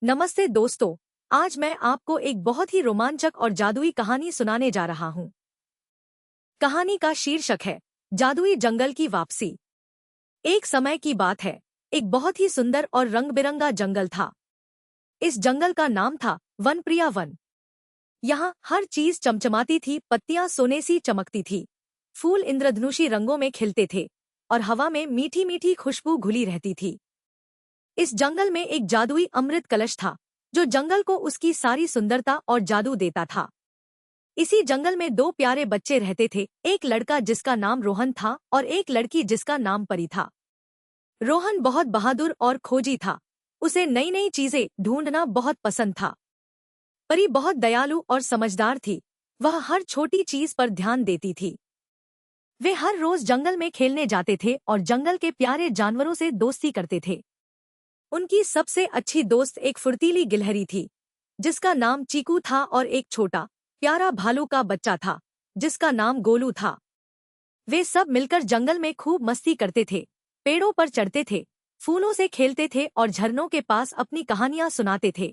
नमस्ते दोस्तों। आज मैं आपको एक बहुत ही रोमांचक और जादुई कहानी सुनाने जा रहा हूँ। कहानी का शीर्षक है जादुई जंगल की वापसी। एक समय की बात है, एक बहुत ही सुंदर और रंग बिरंगा जंगल था। इस जंगल का नाम था वनप्रिया वन। यहाँ हर चीज चमचमाती थी, पत्तियां सोने सी चमकती थी, फूल इंद्रधनुषी रंगों में खिलते थे और हवा में मीठी मीठी खुशबू घुली रहती थी। इस जंगल में एक जादुई अमृत कलश था जो जंगल को उसकी सारी सुंदरता और जादू देता था। इसी जंगल में दो प्यारे बच्चे रहते थे, एक लड़का जिसका नाम रोहन था और एक लड़की जिसका नाम परी था। रोहन बहुत बहादुर और खोजी था, उसे नई नई चीजें ढूंढना बहुत पसंद था। परी बहुत दयालु और समझदार थी, वह हर छोटी चीज पर ध्यान देती थी। वे हर रोज जंगल में खेलने जाते थे और जंगल के प्यारे जानवरों से दोस्ती करते थे। उनकी सबसे अच्छी दोस्त एक फुर्तीली गिलहरी थी जिसका नाम चीकू था और एक छोटा प्यारा भालू का बच्चा था जिसका नाम गोलू था। वे सब मिलकर जंगल में खूब मस्ती करते थे, पेड़ों पर चढ़ते थे, फूलों से खेलते थे और झरनों के पास अपनी कहानियां सुनाते थे।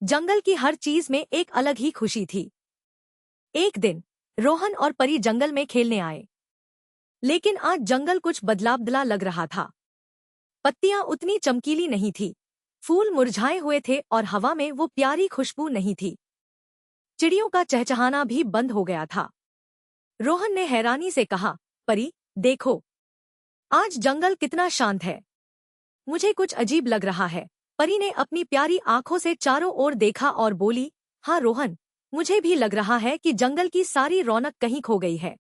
जंगल की हर चीज में एक अलग ही खुशी थी। एक दिन रोहन और परी जंगल में खेलने आए, लेकिन आज जंगल कुछ बदलाव लग रहा था। पत्तियां उतनी चमकीली नहीं थी, फूल मुरझाए हुए थे और हवा में वो प्यारी खुशबू नहीं थी। चिड़ियों का चहचहाना भी बंद हो गया था। रोहन ने हैरानी से कहा, परी देखो, आज जंगल कितना शांत है। मुझे कुछ अजीब लग रहा है। परी ने अपनी प्यारी आंखों से चारों ओर देखा और बोली, हाँ रोहन, मुझे भी लग रहा है कि जंगल की सारी रौनक कहीं खो गई है।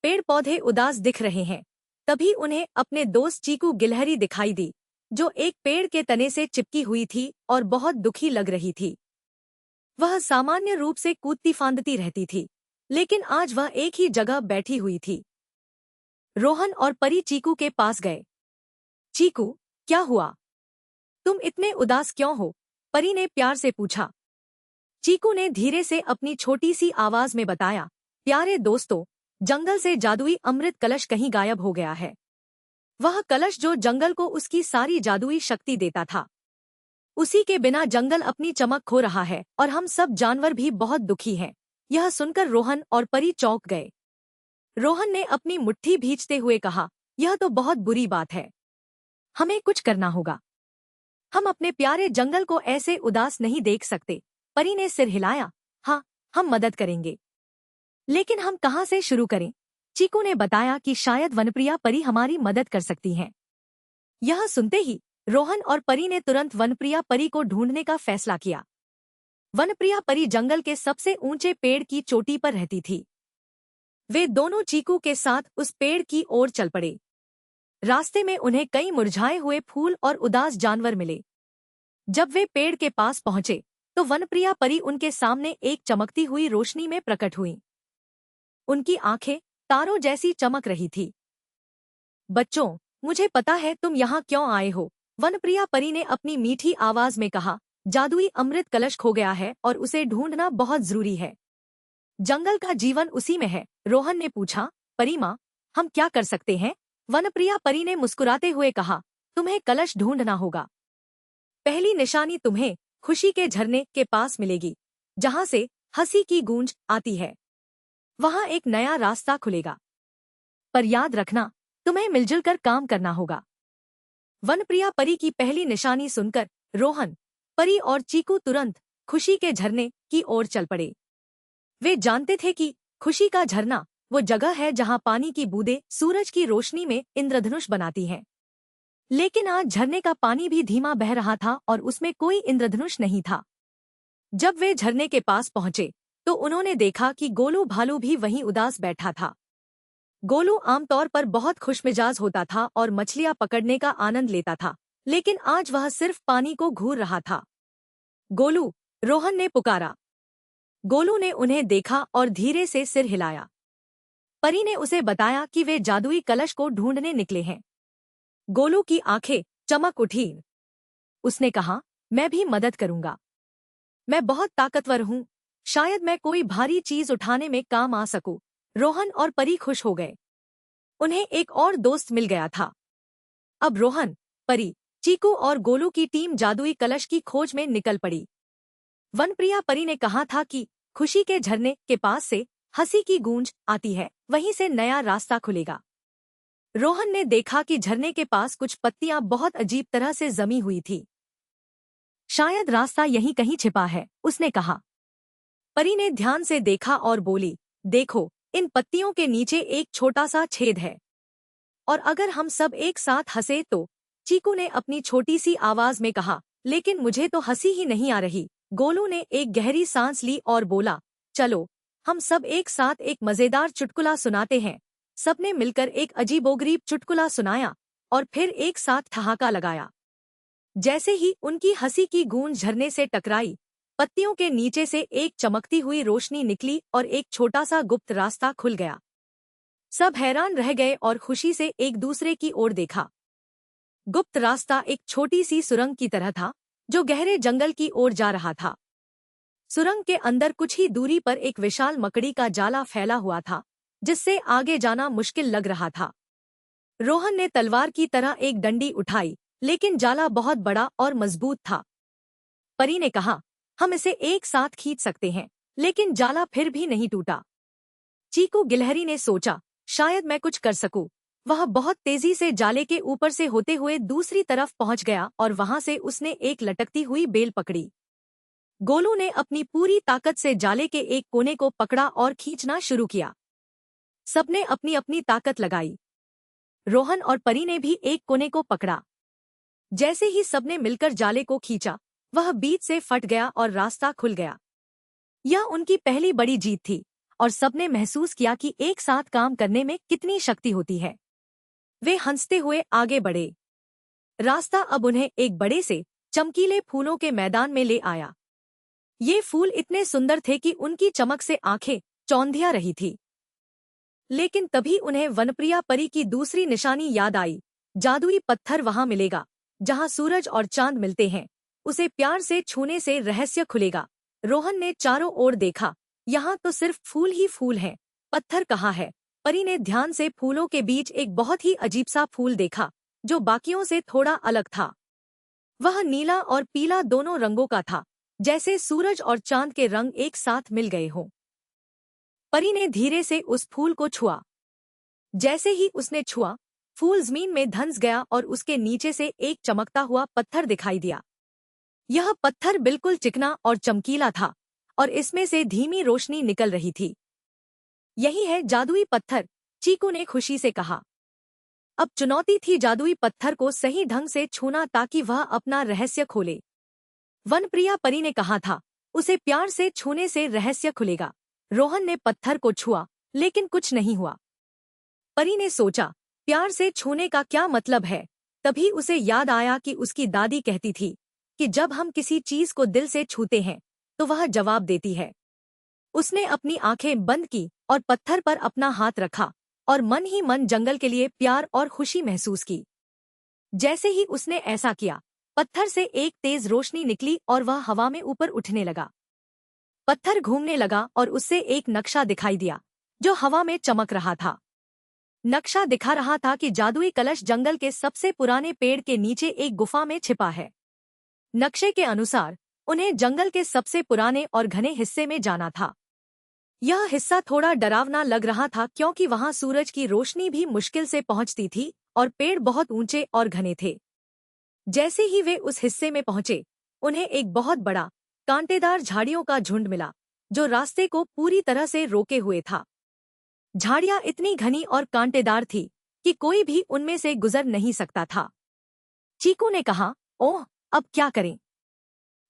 पेड़ पौधे उदास दिख रहे हैं। तभी उन्हें अपने दोस्त चीकू गिलहरी दिखाई दी, जो एक पेड़ के तने से चिपकी हुई थी और बहुत दुखी लग रही थी। वह सामान्य रूप से कूदती फांदती रहती थी, लेकिन आज वह एक ही जगह बैठी हुई थी। रोहन और परी चीकू के पास गए। चीकू, क्या हुआ? तुम इतने उदास क्यों हो? परी ने प्यार से पूछा। चीकू ने धीरे से अपनी छोटी सी आवाज में बताया, प्यारे दोस्तों, जंगल से जादुई अमृत कलश कहीं गायब हो गया है। वह कलश जो जंगल को उसकी सारी जादुई शक्ति देता था, उसी के बिना जंगल अपनी चमक खो रहा है और हम सब जानवर भी बहुत दुखी हैं। यह सुनकर रोहन और परी चौंक गए। रोहन ने अपनी मुट्ठी भींचते हुए कहा, यह तो बहुत बुरी बात है। हमें कुछ करना होगा। हम अपने प्यारे जंगल को ऐसे उदास नहीं देख सकते। परी ने सिर हिलाया, हाँ, हम मदद करेंगे, लेकिन हम कहाँ से शुरू करें? चीकू ने बताया कि शायद वनप्रिया परी हमारी मदद कर सकती हैं। यह सुनते ही रोहन और परी ने तुरंत वनप्रिया परी को ढूंढने का फैसला किया। वनप्रिया परी जंगल के सबसे ऊंचे पेड़ की चोटी पर रहती थी। वे दोनों चीकू के साथ उस पेड़ की ओर चल पड़े। रास्ते में उन्हें कई मुरझाए हुए फूल और उदास जानवर मिले। जब वे पेड़ के पास पहुंचे तो वनप्रिया परी उनके सामने एक चमकती हुई रोशनी में प्रकट हुई। उनकी आंखें तारों जैसी चमक रही थी। बच्चों, मुझे पता है तुम यहाँ क्यों आए हो, वनप्रिया परी ने अपनी मीठी आवाज में कहा। जादुई अमृत कलश खो गया है और उसे ढूंढना बहुत जरूरी है। जंगल का जीवन उसी में है। रोहन ने पूछा, परी माँ, हम क्या कर सकते हैं? वनप्रिया परी ने मुस्कुराते हुए कहा, तुम्हें कलश ढूंढना होगा। पहली निशानी तुम्हें खुशी के झरने के पास मिलेगी, जहाँ से हंसी की गूंज आती है। वहाँ एक नया रास्ता खुलेगा, पर याद रखना, तुम्हें मिलजुल कर काम करना होगा। वनप्रिया परी की पहली निशानी सुनकर रोहन, परी और चीकू तुरंत खुशी के झरने की ओर चल पड़े। वे जानते थे कि खुशी का झरना वो जगह है जहाँ पानी की बूंदें सूरज की रोशनी में इंद्रधनुष बनाती हैं। लेकिन आज झरने का पानी भी धीमा बह रहा था और उसमें कोई इंद्रधनुष नहीं था। जब वे झरने के पास पहुंचे तो उन्होंने देखा कि गोलू भालू भी वहीं उदास बैठा था। गोलू आमतौर पर बहुत खुशमिजाज होता था और मछलियां पकड़ने का आनंद लेता था, लेकिन आज वह सिर्फ पानी को घूर रहा था। गोलू, रोहन ने पुकारा। गोलू ने उन्हें देखा और धीरे से सिर हिलाया। परी ने उसे बताया कि वे जादुई कलश को ढूंढने निकले हैं। गोलू की आंखें चमक उठी। उसने कहा, मैं भी मदद करूंगा। मैं बहुत ताकतवर हूँ, शायद मैं कोई भारी चीज उठाने में काम आ सकूं। रोहन और परी खुश हो गए। उन्हें एक और दोस्त मिल गया था। अब रोहन, परी, चीकू और गोलू की टीम जादुई कलश की खोज में निकल पड़ी। वनप्रिया परी ने कहा था कि खुशी के झरने के पास से हंसी की गूंज आती है, वहीं से नया रास्ता खुलेगा। रोहन ने देखा कि झरने के पास कुछ पत्तियां बहुत अजीब तरह से जमी हुई थी। शायद रास्ता यहीं कहीं छिपा है, उसने कहा। परी ने ध्यान से देखा और बोली, देखो, इन पत्तियों के नीचे एक छोटा सा छेद है, और अगर हम सब एक साथ हंसे तो। चीकू ने अपनी छोटी सी आवाज में कहा, लेकिन मुझे तो हंसी ही नहीं आ रही। गोलू ने एक गहरी सांस ली और बोला, चलो हम सब एक साथ एक मजेदार चुटकुला सुनाते हैं। सबने मिलकर एक अजीबोगरीब चुटकुला सुनाया और फिर एक साथ ठहाका लगाया। जैसे ही उनकी हंसी की गूंज झरने से टकराई, पत्तियों के नीचे से एक चमकती हुई रोशनी निकली और एक छोटा सा गुप्त रास्ता खुल गया। सब हैरान रह गए और खुशी से एक दूसरे की ओर देखा। गुप्त रास्ता एक छोटी सी सुरंग की तरह था, जो गहरे जंगल की ओर जा रहा था। सुरंग के अंदर कुछ ही दूरी पर एक विशाल मकड़ी का जाला फैला हुआ था, जिससे आगे जाना मुश्किल लग रहा था। रोहन ने तलवार की तरह एक डंडी उठाई, लेकिन जाला बहुत बड़ा और मजबूत था। परी ने कहा, हम इसे एक साथ खींच सकते हैं, लेकिन जाला फिर भी नहीं टूटा। चीकू गिलहरी ने सोचा, शायद मैं कुछ कर सकूं। वह बहुत तेजी से जाले के ऊपर से होते हुए दूसरी तरफ पहुंच गया और वहां से उसने एक लटकती हुई बेल पकड़ी। गोलू ने अपनी पूरी ताकत से जाले के एक कोने को पकड़ा और खींचना शुरू किया। सबने अपनी अपनी ताकत लगाई। रोहन और परी ने भी एक कोने को पकड़ा। जैसे ही सबने मिलकर जाले को खींचा, वह बीच से फट गया और रास्ता खुल गया। यह उनकी पहली बड़ी जीत थी और सबने महसूस किया कि एक साथ काम करने में कितनी शक्ति होती है। वे हंसते हुए आगे बढ़े। रास्ता अब उन्हें एक बड़े से चमकीले फूलों के मैदान में ले आया। ये फूल इतने सुंदर थे कि उनकी चमक से आंखें चौंधिया रही थी। लेकिन तभी उन्हें वनप्रिया परी की दूसरी निशानी याद आई। जादुई पत्थर वहां मिलेगा, जहां सूरज और चांद मिलते हैं। उसे प्यार से छूने से रहस्य खुलेगा। रोहन ने चारों ओर देखा। यहाँ तो सिर्फ फूल ही फूल हैं, पत्थर कहाँ है? परी ने ध्यान से फूलों के बीच एक बहुत ही अजीब सा फूल देखा, जो बाकियों से थोड़ा अलग था। वह नीला और पीला दोनों रंगों का था, जैसे सूरज और चांद के रंग एक साथ मिल गए हों। परी ने धीरे से उस फूल को छुआ। जैसे ही उसने छुआ, फूल जमीन में धंस गया और उसके नीचे से एक चमकता हुआ पत्थर दिखाई दिया। यह पत्थर बिल्कुल चिकना और चमकीला था और इसमें से धीमी रोशनी निकल रही थी। यही है जादुई पत्थर, चीकू ने खुशी से कहा। अब चुनौती थी जादुई पत्थर को सही ढंग से छूना ताकि वह अपना रहस्य खोले। वनप्रिया परी ने कहा था, उसे प्यार से छूने से रहस्य खुलेगा। रोहन ने पत्थर को छुआ, लेकिन कुछ नहीं हुआ। परी ने सोचा, प्यार से छूने का क्या मतलब है? तभी उसे याद आया कि उसकी दादी कहती थी कि जब हम किसी चीज को दिल से छूते हैं तो वह जवाब देती है। उसने अपनी आंखें बंद की और पत्थर पर अपना हाथ रखा और मन ही मन जंगल के लिए प्यार और खुशी महसूस की। जैसे ही उसने ऐसा किया, पत्थर से एक तेज रोशनी निकली और वह हवा में ऊपर उठने लगा। पत्थर घूमने लगा और उससे एक नक्शा दिखाई दिया, जो हवा में चमक रहा था। नक्शा दिखा रहा था कि जादुई कलश जंगल के सबसे पुराने पेड़ के नीचे एक गुफा में छिपा है। नक्शे के अनुसार उन्हें जंगल के सबसे पुराने और घने हिस्से में जाना था। यह हिस्सा थोड़ा डरावना लग रहा था क्योंकि वहां सूरज की रोशनी भी मुश्किल से पहुंचती थी और पेड़ बहुत ऊंचे और घने थे। जैसे ही वे उस हिस्से में पहुंचे, उन्हें एक बहुत बड़ा कांटेदार झाड़ियों का झुंड मिला, जो रास्ते को पूरी तरह से रोके हुए था। झाड़ियां इतनी घनी और कांटेदार थी कि कोई भी उनमें से गुजर नहीं सकता था। चीकू ने कहा, ओह, अब क्या करें?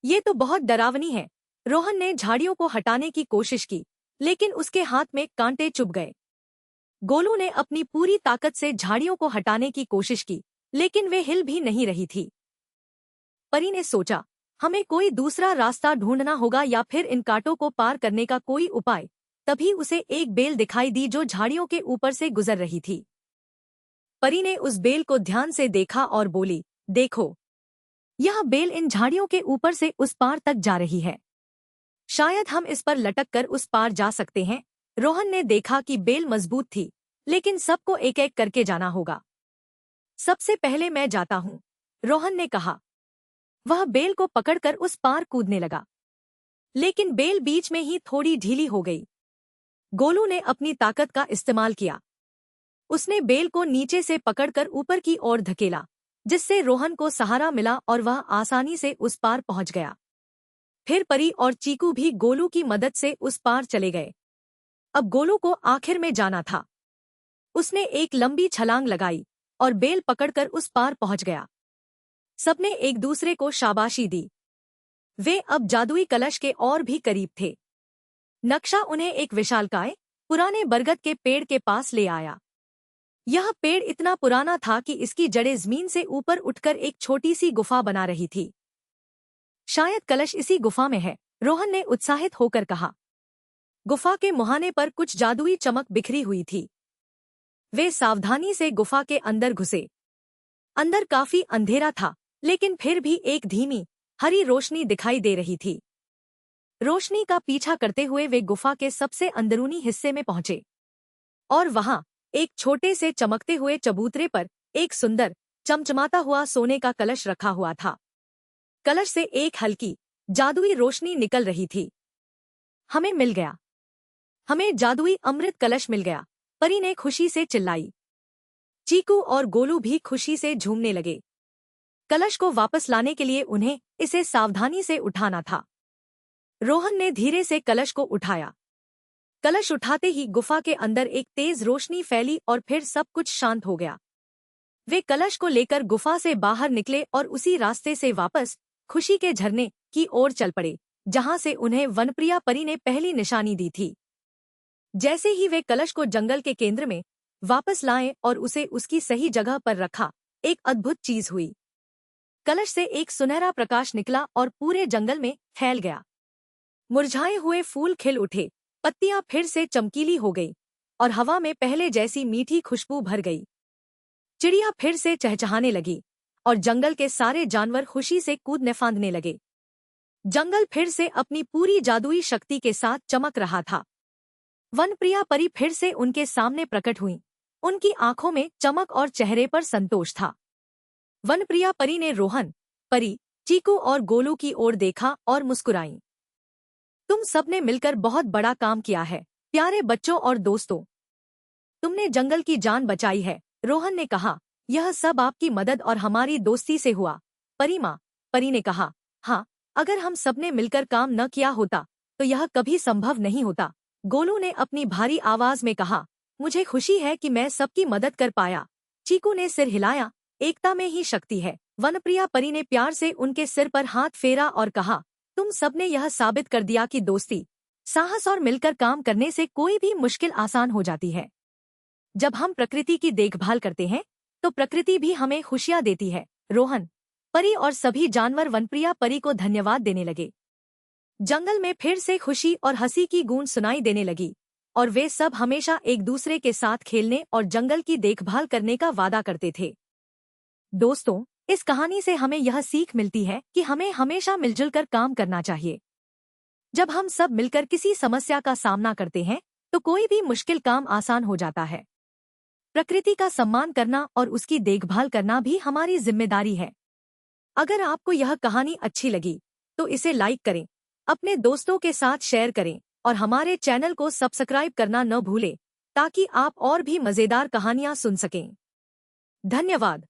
ये तो बहुत डरावनी है। रोहन ने झाड़ियों को हटाने की कोशिश की, लेकिन उसके हाथ में कांटे चुभ गए। गोलू ने अपनी पूरी ताकत से झाड़ियों को हटाने की कोशिश की, लेकिन वे हिल भी नहीं रही थी। परी ने सोचा, हमें कोई दूसरा रास्ता ढूंढना होगा या फिर इन कांटों को पार करने का कोई उपाय। तभी उसे एक बेल दिखाई दी जो झाड़ियों के ऊपर से गुजर रही थी। परी ने उस बेल को ध्यान से देखा और बोली, देखो, यह बेल इन झाड़ियों के ऊपर से उस पार तक जा रही है। शायद हम इस पर लटक कर उस पार जा सकते हैं। रोहन ने देखा कि बेल मजबूत थी, लेकिन सबको एक एक करके जाना होगा। सबसे पहले मैं जाता हूँ, रोहन ने कहा। वह बेल को पकड़कर उस पार कूदने लगा, लेकिन बेल बीच में ही थोड़ी ढीली हो गई। गोलू ने अपनी ताकत का इस्तेमाल किया। उसने बेल को नीचे से पकड़कर ऊपर की ओर धकेला, जिससे रोहन को सहारा मिला और वह आसानी से उस पार पहुंच गया। फिर परी और चीकू भी गोलू की मदद से उस पार चले गए। अब गोलू को आखिर में जाना था। उसने एक लंबी छलांग लगाई और बेल पकड़कर उस पार पहुंच गया। सबने एक दूसरे को शाबाशी दी। वे अब जादुई कलश के और भी करीब थे। नक्शा उन्हें एक विशालकाय पुराने बरगद के पेड़ के पास ले आया। यह पेड़ इतना पुराना था कि इसकी जड़ें जमीन से ऊपर उठकर एक छोटी सी गुफा बना रही थी। शायद कलश इसी गुफा में है, रोहन ने उत्साहित होकर कहा। गुफा के मुहाने पर कुछ जादुई चमक बिखरी हुई थी। वे सावधानी से गुफा के अंदर घुसे। अंदर काफी अंधेरा था, लेकिन फिर भी एक धीमी हरी रोशनी दिखाई दे रही थी। रोशनी का पीछा करते हुए वे गुफा के सबसे अंदरूनी हिस्से में पहुंचे और वहां एक छोटे से चमकते हुए चबूतरे पर एक सुंदर चमचमाता हुआ सोने का कलश रखा हुआ था। कलश से एक हल्की जादुई रोशनी निकल रही थी। हमें मिल गया, हमें जादुई अमृत कलश मिल गया, परी ने खुशी से चिल्लाई। चीकू और गोलू भी खुशी से झूमने लगे। कलश को वापस लाने के लिए उन्हें इसे सावधानी से उठाना था। रोहन ने धीरे से कलश को उठाया। कलश उठाते ही गुफा के अंदर एक तेज रोशनी फैली और फिर सब कुछ शांत हो गया। वे कलश को लेकर गुफा से बाहर निकले और उसी रास्ते से वापस खुशी के झरने की ओर चल पड़े, जहां से उन्हें वनप्रिया परी ने पहली निशानी दी थी। जैसे ही वे कलश को जंगल के केंद्र में वापस लाए और उसे उसकी सही जगह पर रखा, एक अद्भुत चीज हुई। कलश से एक सुनहरा प्रकाश निकला और पूरे जंगल में फैल गया। मुरझाए हुए फूल खिल उठे, पत्तियां फिर से चमकीली हो गई और हवा में पहले जैसी मीठी खुशबू भर गई। चिड़िया फिर से चहचहाने लगी और जंगल के सारे जानवर खुशी से कूदने फांदने लगे। जंगल फिर से अपनी पूरी जादुई शक्ति के साथ चमक रहा था। वनप्रिया परी फिर से उनके सामने प्रकट हुई। उनकी आंखों में चमक और चेहरे पर संतोष था। वनप्रिया परी ने रोहन, परी, चीकू और गोलू की ओर देखा और मुस्कुराई। तुम सबने मिलकर बहुत बड़ा काम किया है, प्यारे बच्चों और दोस्तों। तुमने जंगल की जान बचाई है, रोहन ने कहा। यह सब आपकी मदद और हमारी दोस्ती से हुआ, परी माँ, परी ने कहा। हाँ, अगर हम सबने मिलकर काम न किया होता तो यह कभी संभव नहीं होता, गोलू ने अपनी भारी आवाज में कहा। मुझे खुशी है कि मैं सबकी मदद कर पाया, चीकू ने सिर हिलाया। एकता में ही शक्ति है, वनप्रिया परी ने प्यार से उनके सिर पर हाथ फेरा और कहा। तुम सबने यह साबित कर दिया कि दोस्ती, साहस और मिलकर काम करने से कोई भी मुश्किल आसान हो जाती है। जब हम प्रकृति की देखभाल करते हैं तो प्रकृति भी हमें खुशियां देती है। रोहन, परी और सभी जानवर वनप्रिया परी को धन्यवाद देने लगे। जंगल में फिर से खुशी और हंसी की गूंज सुनाई देने लगी और वे सब हमेशा एक दूसरे के साथ खेलने और जंगल की देखभाल करने का वादा करते थे। दोस्तों, इस कहानी से हमें यह सीख मिलती है कि हमें हमेशा मिलजुल कर काम करना चाहिए। जब हम सब मिलकर किसी समस्या का सामना करते हैं तो कोई भी मुश्किल काम आसान हो जाता है। प्रकृति का सम्मान करना और उसकी देखभाल करना भी हमारी जिम्मेदारी है। अगर आपको यह कहानी अच्छी लगी तो इसे लाइक करें, अपने दोस्तों के साथ शेयर करें और हमारे चैनल को सब्सक्राइब करना न भूलें ताकि आप और भी मजेदार कहानियां सुन सकें। धन्यवाद।